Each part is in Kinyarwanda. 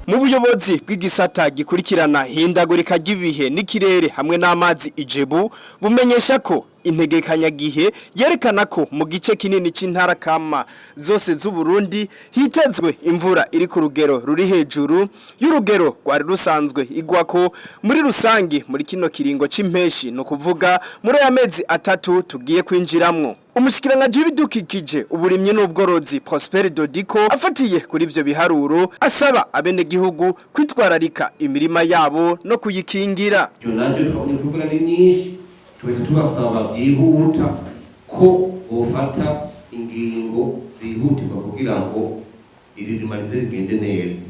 mu buyobozi bw'igisata gikurikirana hindagurika ry'ibihe n'ikirere hamwe n'amazi ijebu bumenyesha ko integekanyagihe yerekana ko mu gice kinini c'intara kama zose z'u Burundi hitezwe imvura iri ku rugero ruri hejuru y'urugero rwari rusanzwe irwako muri rusange muri kino kiringo c'impeshi no kuvuga muri amezi atatu tugiye kwinjiramwo. Umushikiranganji w'ibidukikije uburimye n'ubworozi Prosper Dodiko afatiye kuri ivyo biharuro asaba abenegihugu kwitwararika imirima yabo no kuyikingira. Tuweze tubasaba byihuta ko bofata ingingo zihutirwa kugira ngo iririma rize rigende neza.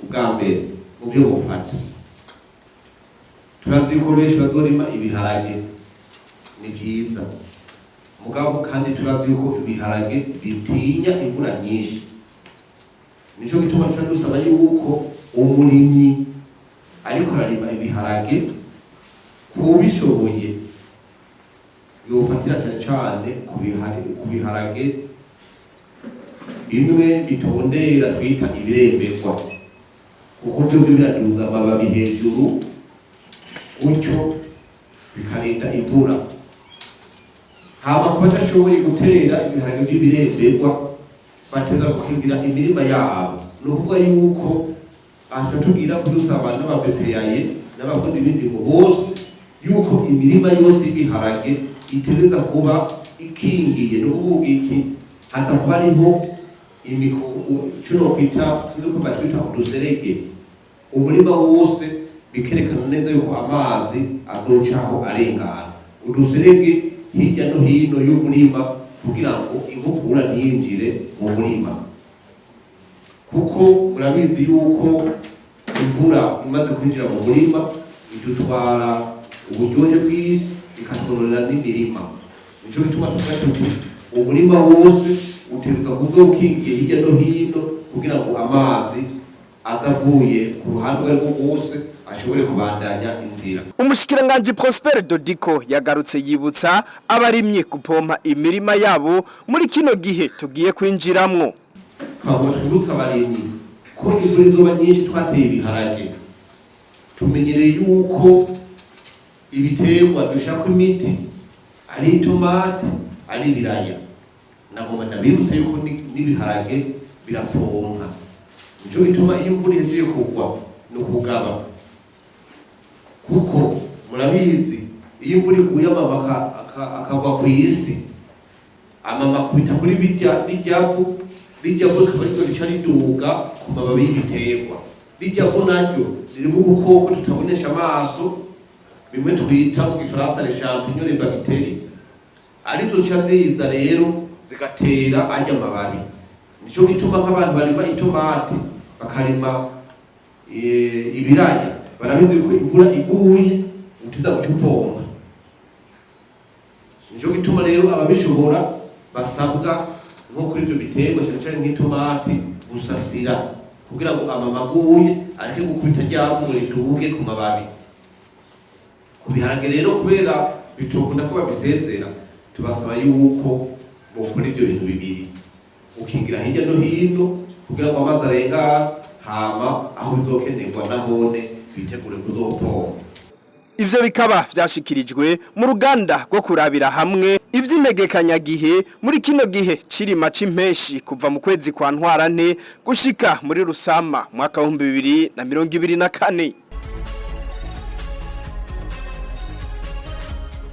Ubwa mbere mu byo bofata turazi yuko benshi bazorima ibiharage ni byiza mugabo kandi turazi yuko ibiharage bitinya imvura nyinshi, nico gituma dusaba yuko umurimyi ariko ararima ibiharage kubishoboye yofatira cyane ku biharage bimwe bitondera twita ibirembekwa kuko byo biraduza amababi hejuru gutyo bikarinda imvura. Hama kuba tashoboye gutera ibiharage by'ibirembekwa bateza gukingira imirima yabo, no kuvuga yuko acha tugira kudusaba n'ababepeyaye n'abafundi b'indimo bose yuko imirima yose y'ibiharage itereza kuba ikingiye no kuvuga iki hatakuba ariho cuno kwita siniko batwita uduserege umurima wose bikerekana neza yuko amazi azocaho arengana uduserege hirya no hino y'umurima kugira ngo inkukura ntiyinjire mu murima, kuko murabizi yuko imvura imaze kwinjira mu murima idutwara uburyohe bw'isi ikatworora n'imirima. Nico gituma tuvuga umurima wose utegerezwa kuzokingiye hirya no hino kugira ngo amazi azavuye ku ruhande rwose ashobore kubandanya inzira. Umushikiranganji Prosper Dodiko yagarutse yibutsa abarimye gupompa imirima yabo muri kino gihe tugiye kwinjiramwo. Twabwo twibutsa abarimyi ko imvura izoba nyinshi twateye ibiharage, tumenyereye yuko ibiterwa dushaka imiti ari itomate ari ibiraya, nagomba ndabibutsa yuko n'ibiharage birapompa. Nico gituma iyo imvura ihejeje kugwa no kugaba, kuko murabizi iyo imvura iguye amama akagwa ku isi amama kubita kuri bijyavu akaba ariko rica riduga ku mababi y'ibiterwa. Bijyavu naryo ririmo ubukoko tutabonesha amaso bimwe twita mu Gifaransa les champignons les bactéries, arizo ziza rero zigatera ajya amababi. Nico gituma nk'abantu barima itomate bakarima ibiraya barabizi ko imvura iguye utiza gucupomba. Nico gituma rero ababishobora basabwa nko kuri ibyo biterwa cyane nk'itomate gusasira kugira ngo amamaguye areke gukubita ryabo ritubuke ku mababi. Kubiharage rero kubera bitokunda ko babisezera tubasaba yuko bokora ibyo bintu bibiri, ukingira hirya no hino kugira ngo amazi arengana hama aho bizokenerwa nahone bitegure kuzopompa. Ivyo bikaba vyashikirijwe mu ruganda rwokurabirahamwe ivy'integekanyagihe muri kino gihe cirima c'impeshi kuva mu kwezi kwa ntwarante gushika muri rusama mwaka wa 2024.